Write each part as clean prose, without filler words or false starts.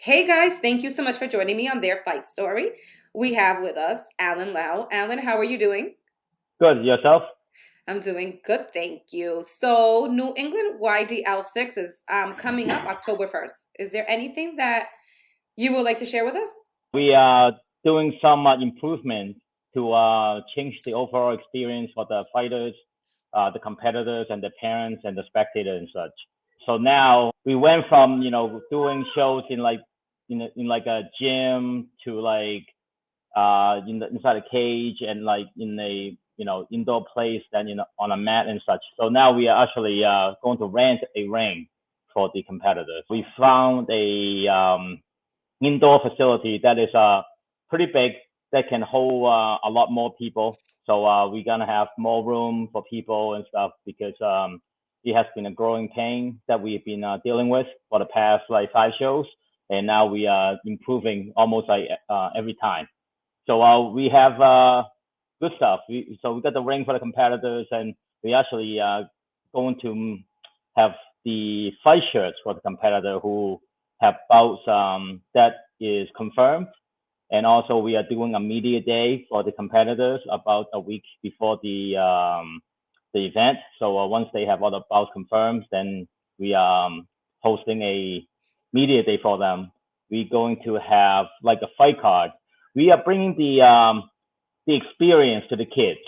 Hey guys, thank you so much for joining me on their fight story. We have with us Alan Lau. Alan, how are you doing? Good. Yourself? I'm doing good, thank you. So, New England YDL6 is coming up October 1st. Is there anything that you would like to share with us? We are doing some improvement to change the overall experience for the fighters, the competitors, and the parents and the spectators and such. So now we went from doing shows in like a gym to inside a cage and like in a indoor place, then on a mat and such. So now we are actually going to rent a ring for the competitors. We found a indoor facility that is pretty big, that can hold a lot more people. So we're gonna have more room for people and stuff because it has been a growing pain that we've been dealing with for the past like 5 shows, and now we are improving almost like every time. So we have good stuff. So we got the ring for the competitors, and we actually going to have the fight shirts for the competitor who have bouts that is confirmed. And also we are doing a media day for the competitors about a week before the event. So once they have all the bouts confirmed, then we are hosting a media day for them. We're going to have like a fight card. We are bringing the experience to the kids.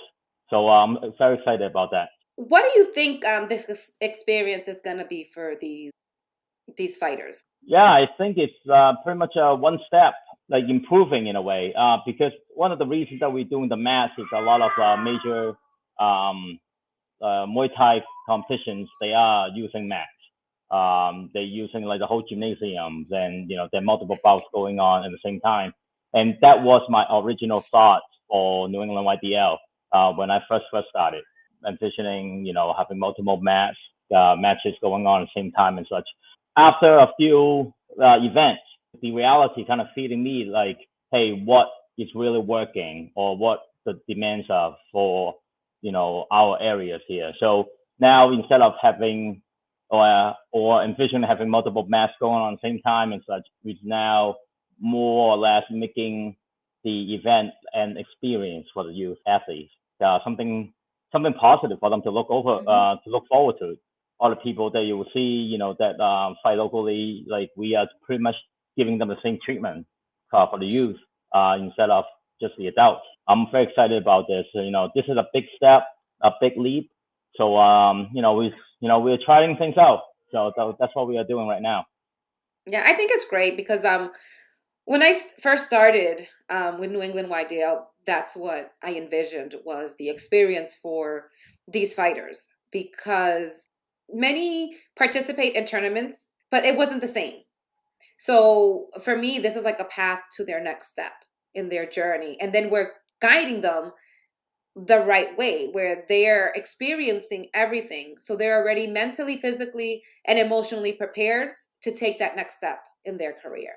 So I'm very excited about that. What do you think this experience is going to be for these fighters? Yeah, I think it's pretty much one step, like improving in a way. Because one of the reasons that we're doing the mats is a lot of major um, Muay Thai competitions. They are using mats. They're using like the whole gymnasium. Then there are multiple bouts going on at the same time. And that was my original thought for New England YDL when I first started, envisioning having multiple matches going on at the same time and such. After a few events, the reality kind of feeding me like, hey, what is really working or what the demands are for our areas here. So now instead of having or envision having multiple matches going on at the same time and such, it's now more or less making the event an experience for the youth athletes. Something positive for them to look over, Hmm. to look forward to. All the people that you will see, that fight locally, like we are pretty much giving them the same treatment for the youth instead of just the adults. I'm very excited about this. This is a big step, a big leap. So we're trying things out. So that's what we are doing right now. Yeah, I think it's great because when I first started with New England YDL, that's what I envisioned was the experience for these fighters because many participate in tournaments, but it wasn't the same. So for me, this is like a path to their next step in their journey. And then we're guiding them the right way where they're experiencing everything. So they're already mentally, physically, and emotionally prepared to take that next step in their career.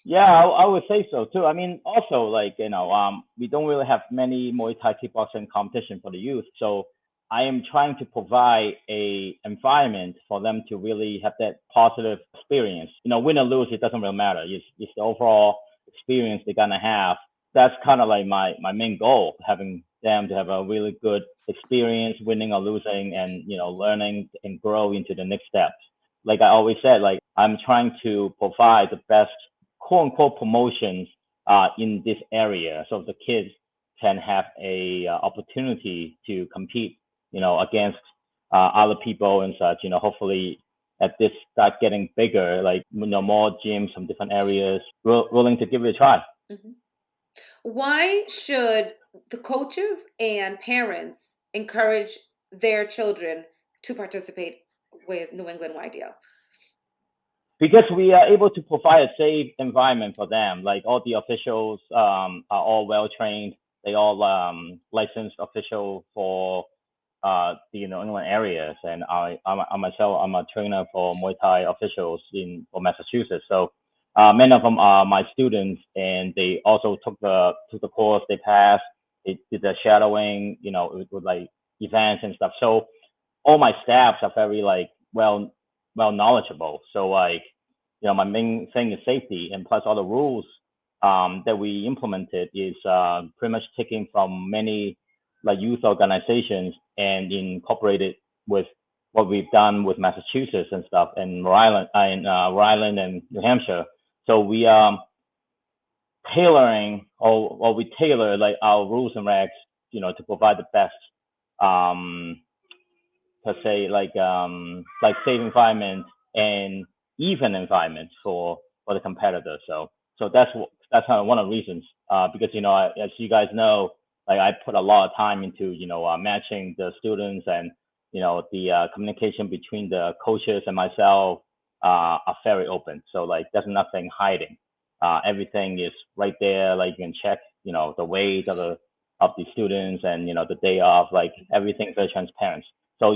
Yeah, I would say so too. I mean, also like we don't really have many Muay Thai kickboxing competition for the youth, so I am trying to provide a environment for them to really have that positive experience. Win or lose, it doesn't really matter. It's the overall experience they're gonna have. That's kind of like my main goal, having them to have a really good experience, winning or losing, and learning and grow into the next steps. Like I always said, like I'm trying to provide the best quote unquote promotions in this area, so the kids can have a opportunity to compete, against other people and such. Hopefully, at this start getting bigger, like more gyms from different areas willing to give it a try. Mhm. Why should the coaches and parents encourage their children to participate with New England YDL? Because we are able to provide a safe environment for them. Like all the officials are all well trained. They all licensed official for the New England areas, and I myself I'm a trainer for Muay Thai officials in for Massachusetts. So many of them are my students, and they also took the course. They passed. They did the shadowing, with like events and stuff. So all my staffs are very like well knowledgeable. So like my main thing is safety, and plus all the rules that we implemented is pretty much taken from many like youth organizations and incorporated with what we've done with Massachusetts and stuff, and Rhode Island and New Hampshire. So we tailoring or we tailor like our rules and regs, to provide the best um per se, like safe environment and even environment for the competitor. So that's one of the reasons. Because as you guys know, like I put a lot of time into matching the students, and the communication between the coaches and myself are very open. So like there's nothing hiding. Everything is right there. Like you can check the weight of the students, and the day off. Like everything very transparent. So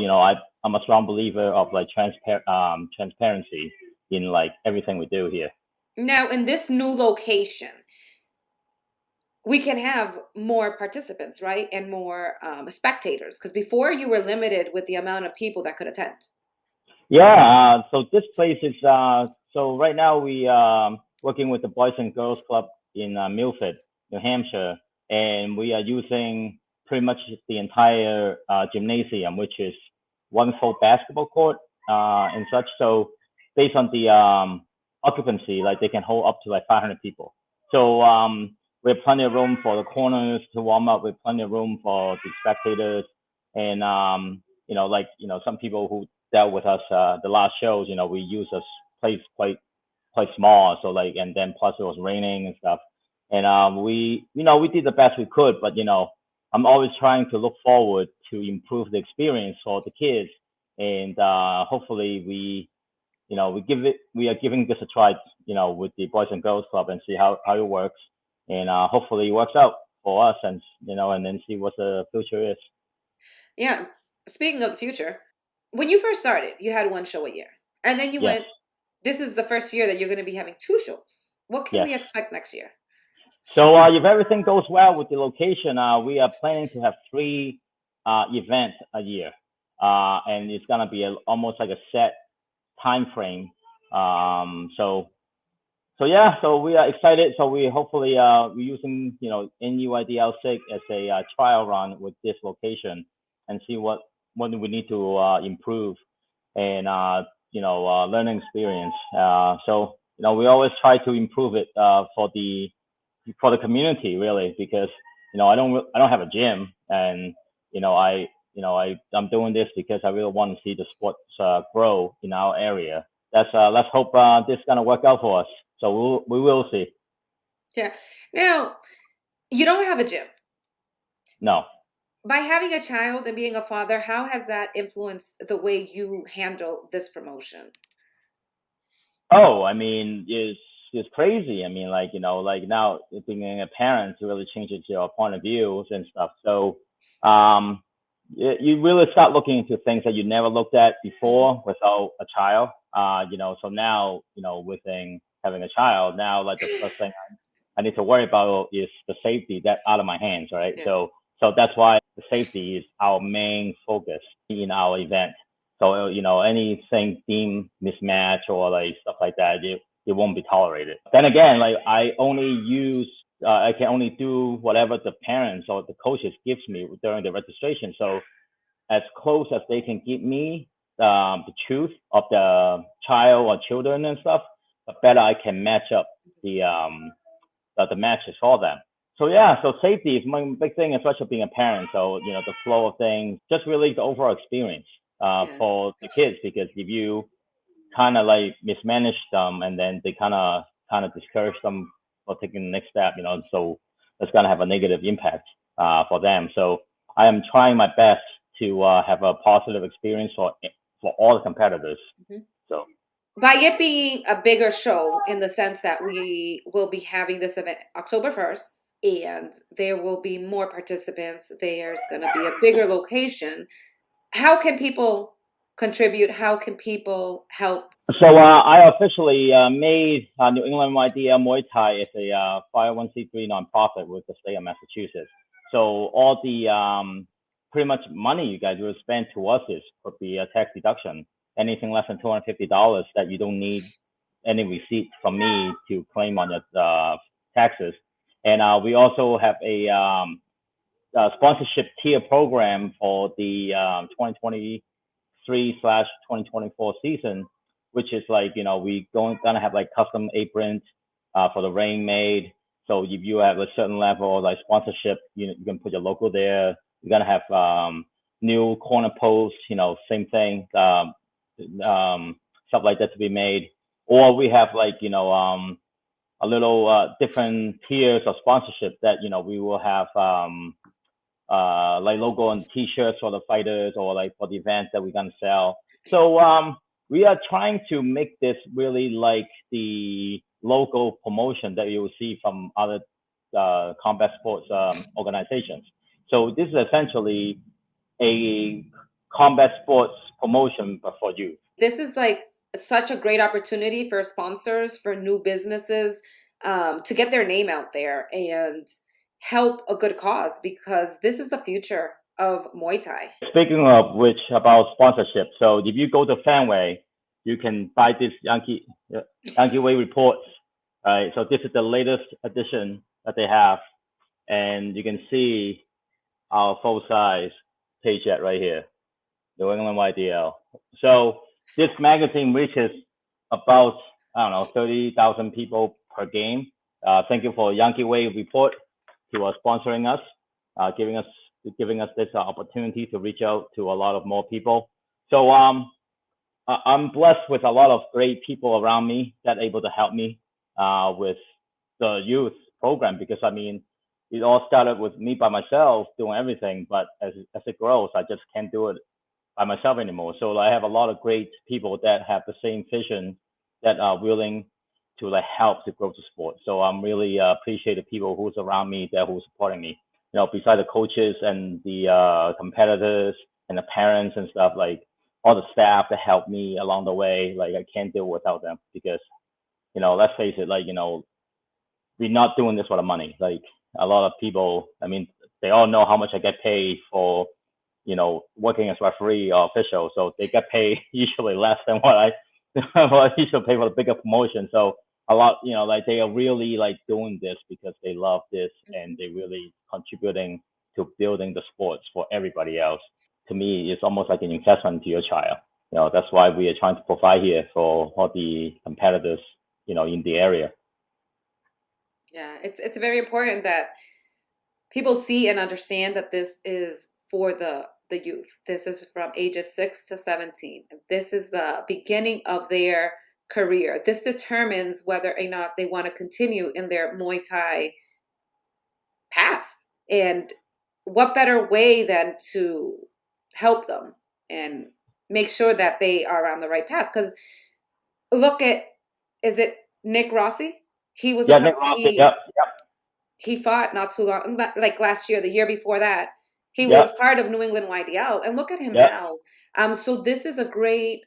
I'm a strong believer of like transparency in like everything we do here. Now, in this new location, we can have more participants, right? And more spectators. Because before you were limited with the amount of people that could attend. Yeah. So this place is so right now we working with the Boys and Girls Club in Milford, New Hampshire, and we are using pretty much the entire gymnasium, which is one full basketball court and such. So based on the occupancy, like they can hold up to like 500 people. So we have plenty of room for the corners to warm up. We have plenty of room for the spectators, and some people who dealt with us the last shows. We use a place quite small, so like, and then plus it was raining and stuff, and we did the best we could, but I'm always trying to look forward to improve the experience for the kids, and hopefully we are giving this a try, with the Boys and Girls Club, and see how it works, and hopefully it works out for us, and then see what the future is. Yeah. Speaking of the future, when you first started, you had one show a year. And then you Yes, went, this is the first year that you're going to be having two shows. What can yes. we expect next year? So if everything goes well with the location, we are planning to have three events a year, and it's gonna be almost like a set time frame. So yeah, so we are excited. So we hopefully we're using NEYDL6 as a trial run with this location, and see what we need to improve, and learning experience. So we always try to improve it for the community, really, because I don't have a gym, and I'm doing this because I really want to see the sports grow in our area. Let's hope this is gonna work out for us. So we will see. Yeah. Now, you don't have a gym. No. By having a child and being a father, how has that influenced the way you handle this promotion? Oh, I mean, it's crazy. I mean, like like now being a parent really changes your point of views and stuff. So, um, you really start looking into things that you never looked at Hmm. before without a child. So now, within having a child, now like the first thing I need to worry about is the safety that out of my hands, right? Yeah. So that's why the safety is our main focus in our event. So anything deemed mismatch or like stuff like that, it won't be tolerated. Then again, like I can only do whatever the parents or the coaches gives me during the registration. So as close as they can give me the truth of the child or children and stuff, the better I can match up the matches for them. So yeah, so safety is my big thing, especially being a parent. So the flow of things, just really the overall experience Yeah. for the kids. Because if you kind of like mismanage them, and then they kind of discourage them for taking the next step, so that's gonna have a negative impact for them. So I am trying my best to have a positive experience for all the competitors. Mhm. So By it being a bigger show in the sense that we will be having this event October 1st and there will be more participants, there's going to be a bigger location. How can people contribute? How can people help? I officially made New England NEYDL Mauy Thai as a 501(c)(3) nonprofit with the state of Massachusetts. So all the pretty much money you guys will spend towards this could be a tax deduction. Anything less than $250 that you don't need any receipt from me to claim on your taxes. And we also have a sponsorship tier program for the 2023 slash 2024 season, which is like, we gonna have like custom aprons for the ring made. So if you have a certain level of like sponsorship, you can put your logo there. You're gonna have new corner posts, same thing, stuff like that to be made. Or we have like, a little different tiers of sponsorship that, we will have like logo on t-shirts for the fighters or like for the events that we're gonna sell. So we are trying to make this really like the local promotion that you will see from other combat sports organizations. So this is essentially a combat sports promotion, but for youth. This is like such a great opportunity for sponsors, for new businesses, to get their name out there and help a good cause, because this is the future of Muay Thai. Speaking of which, about sponsorship, so if you go to Fanway, you can buy this Yankee Way reports. Right, so this is the latest edition that they have, and you can see our full size page yet right here, New England YDL. So this magazine reaches about, I don't know, 30,000 people per game. Thank you for Yankee Way Report to sponsoring us, giving us this opportunity to reach out to a lot of more people. So I'm blessed with a lot of great people around me that are able to help me with the youth program, because I mean, it all started with me by myself doing everything, but as it grows, I just can't do it by myself anymore. So I have a lot of great people that have the same vision, that are willing to like help to grow the sport. So I'm really appreciate the people who's around me, that who's supporting me. Besides the coaches and the competitors and the parents and stuff, like all the staff that help me along the way, like I can't do it without them, because let's face it, like we're not doing this for the money. Like a lot of people, I mean, they all know how much I get paid for working as referee or official. So they get paid usually less than what I what I usually pay for the bigger promotion. So a lot, like they are really like doing this because they love this, and they really contributing to building the sports for everybody else. To me, it's almost like an investment to your child. That's why we are trying to provide here for all the competitors, in the area. Yeah, it's very important that people see and understand that this is for the youth. This is from ages 6 to 17. This is the beginning of their career. This determines whether or not they want to continue in their Muay Thai path. And what better way than to help them and make sure that they are on the right path? Because look at, is it Nick Rossi? He was a Yeah, Nick Rossi. Yep, he fought not too long, like last year, the year before that. He was yep, part of New England YDL, and look at him yep. now. So this is a great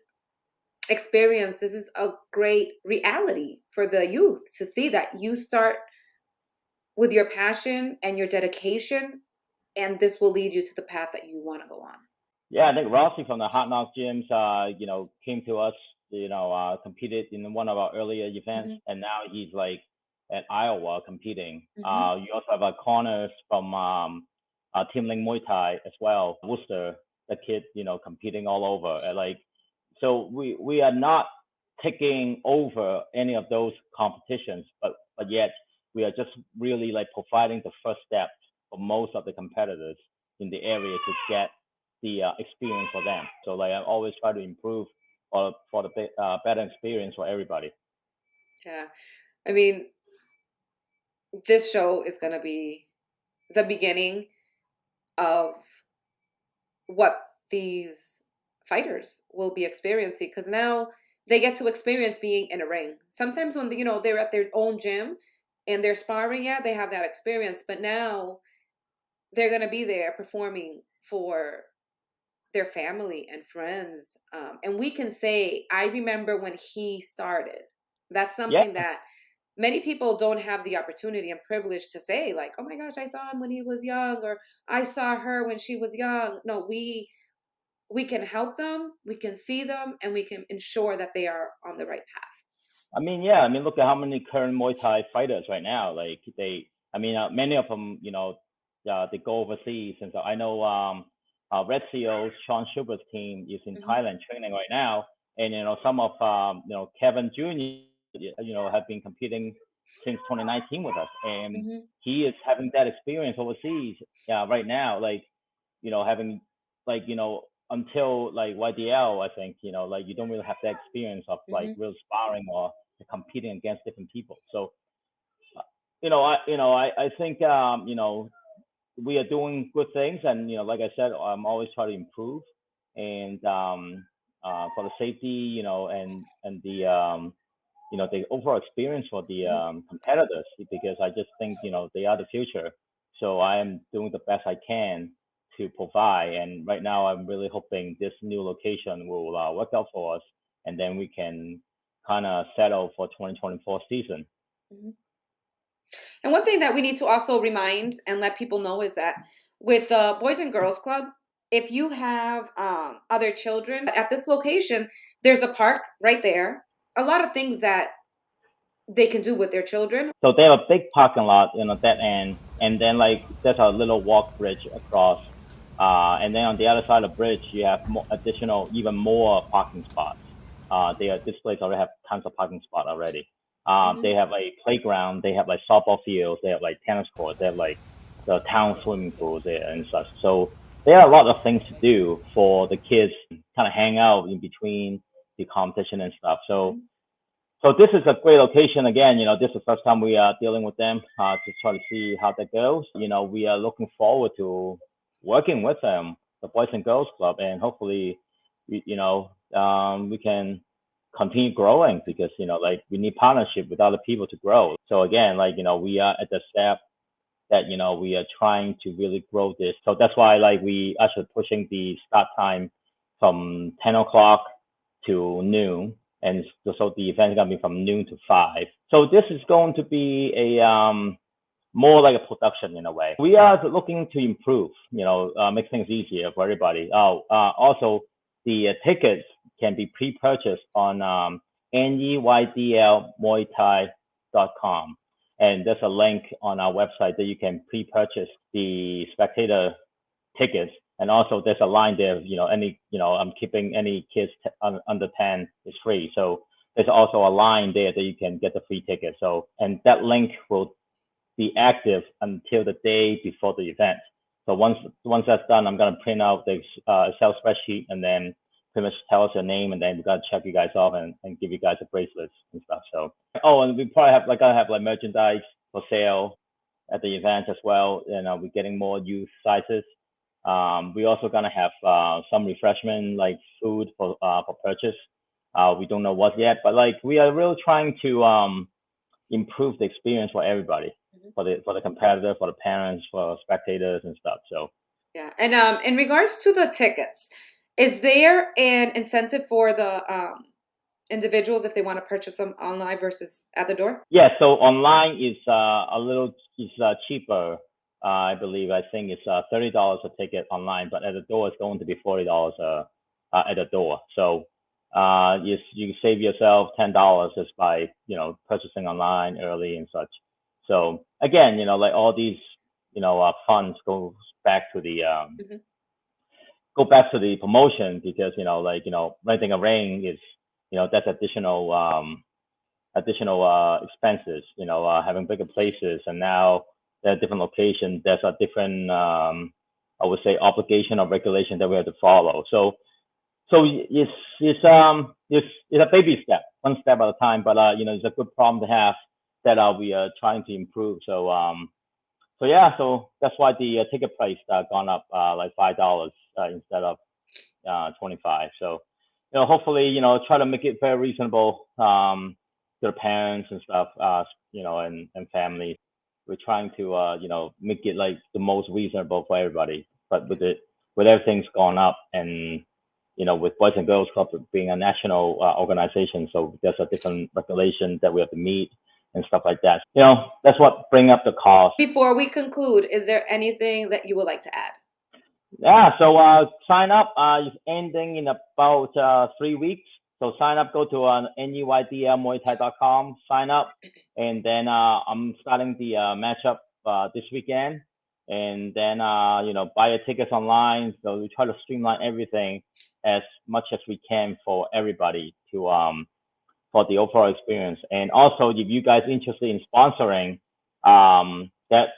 experience. This is a great reality for the youth to see that you start with your passion and your dedication, and this will lead you to the path that you want to go on. Yeah, I think Rossi from the Hot Knock Gyms, came to us, competed in one of our earlier events, Hmm. and now he's like at Iowa competing. Hmm. You also have a corners from Team Ling Muay Thai as well, Worcester, the kid, competing all over. Like, so we are not taking over any of those competitions, but yet we are just really like providing the first step for most of the competitors in the area to get the experience for them. So like I always try to improve for the better experience for everybody. Yeah, I mean, this show is going to be the beginning of what these fighters will be experiencing, because now they get to experience being in a ring. Sometimes when they're at their own gym and they're sparring, yeah, they have that experience, but now they're going to be there performing for their family and friends. And we can say, I remember when he started. That's Yeah, something that many people don't have the opportunity and privilege to say, like, oh my gosh, I saw him when he was young, or I saw her when she was young. No, we can help them, we can see them, and we can ensure that they are on the right path. I mean, yeah. I mean, look at how many current Muay Thai fighters right now. Like many of them, they go overseas, and so I know Red Seals, Sean Schubert's team is in Hmm. Thailand training right now, and some of Kevin Jr. Have been competing since 2019 with us, and Hmm. he is having that experience overseas right now. Like having like until like YDL, I think like you don't really have that experience of like Hmm. real sparring or competing against different people. So I think we are doing good things, and like I said, I'm always trying to improve, and for the safety, and the overall experience for the Hmm. competitors, because I just think they are the future. So I am doing the best I can to provide, and right now I'm really hoping this new location will work out for us, and then we can kind of settle for 2024 season. Hmm. And one thing that we need to also remind and let people know is that with the Boys and Girls Club, if you have other children at this location, there's a park right there. A lot of things that they can do with their children. So they have a big parking lot, that end, and then like there's a little walk bridge across, and then on the other side of the bridge you have additional, even more parking spots. This place already have tons of parking spots already. Hmm. They have a playground, they have like softball fields, they have like tennis courts, they have like the town swimming pools there and such. So there are a lot of things to do for the kids, kind of hang out in between the competition and stuff. So Hmm. this is a great location. Again, this is the first time we are dealing with them, to try to see how that goes. We are looking forward to working with them, the Boys and Girls Club, and hopefully, we can continue growing, because like we need partnership with other people to grow. So again, like we are at the step that we are trying to really grow this. So that's why like we actually pushing the start time from 10 o'clock to noon, and so the event is gonna be from noon to 5. So this is going to be a more like a production in a way. We are looking to improve, make things easier for everybody. Also the tickets can be pre-purchased on NEYDL Mauy Thai.com, and there's a link on our website that you can pre-purchase the spectator tickets. And also there's a line there, I'm keeping any kids under 10 is free. So there's also a line there that you can get the free ticket. So, and that link will be active until the day before the event. So once that's done, I'm gonna print out the Excel spreadsheet, and then pretty much tell us your name, and then we gotta check you guys off, and give you guys a bracelets and stuff. So and we probably have like gonna have like merchandise for sale at the event as well. We're getting more youth sizes. We also gonna have some refreshment like food for purchase. We don't know what yet, but like we are really trying to improve the experience for everybody, Hmm. for the competitor, for the parents, for spectators and stuff. So Yeah. And in regards to the tickets, is there an incentive for the individuals if they want to purchase them online versus at the door? yeah, so online is a little is cheaper. I believe, I think it's $30 a ticket online, but at the door it's going to be $40 at the door. So you save yourself $10 just by purchasing online early and such. So again, like all these funds back to the Hmm. go back to the promotion, because like renting a ring is that's additional expenses, having bigger places, and now there are different locations. There's a different, I would say, obligation or regulation that we have to follow. So it's a baby step, one step at a time. But it's a good problem to have, that we are trying to improve. So yeah, so that's why the ticket price gone up like $5 instead of 25. So, hopefully, try to make it very reasonable to the parents and stuff, and families. We're trying to, make it like the most reasonable for everybody. But with everything's gone up, and with Boys and Girls Club being a national organization, so there's a different regulation that we have to meet and stuff like that. That's what bring up the cost. Before we conclude, is there anything that you would like to add? Yeah, so sign up is ending in about 3 weeks. So sign up, go to NEYDL sign up, and then I'm starting the matchup this weekend, and then buy your tickets online. So we try to streamline everything as much as we can for everybody to for the overall experience. And also, if you guys interested in sponsoring, that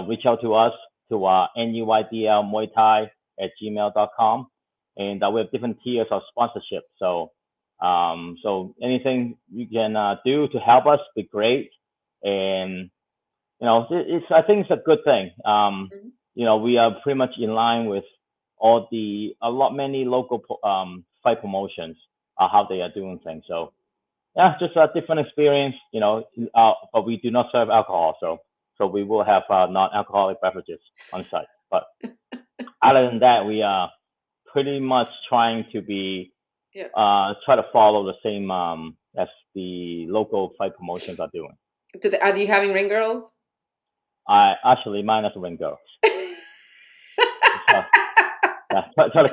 reach out to us to NEYDL Mauy Thai at gmail.com, and we have different tiers of sponsorship. So so anything you can do to help us be great. And it's I think it's a good thing. We are pretty much in line with many local fight promotions, how they are doing things. So yeah, just a different experience, but we do not serve alcohol, so we will have non-alcoholic beverages on site. But other than that, we are pretty much trying to be try to follow the same as the local fight promotions are doing. Are you having ring girls? I actually minus ring girls. Try to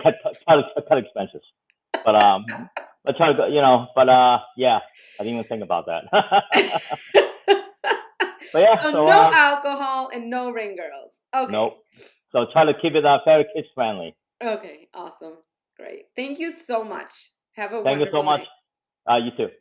cut expenses, but try to yeah, I didn't even think about that. But yeah, so no alcohol and no ring girls. Okay. Nope. So try to keep it very kids friendly. Okay, awesome, great. Thank you so much. Have a Thank you so wonderful much. night. You too.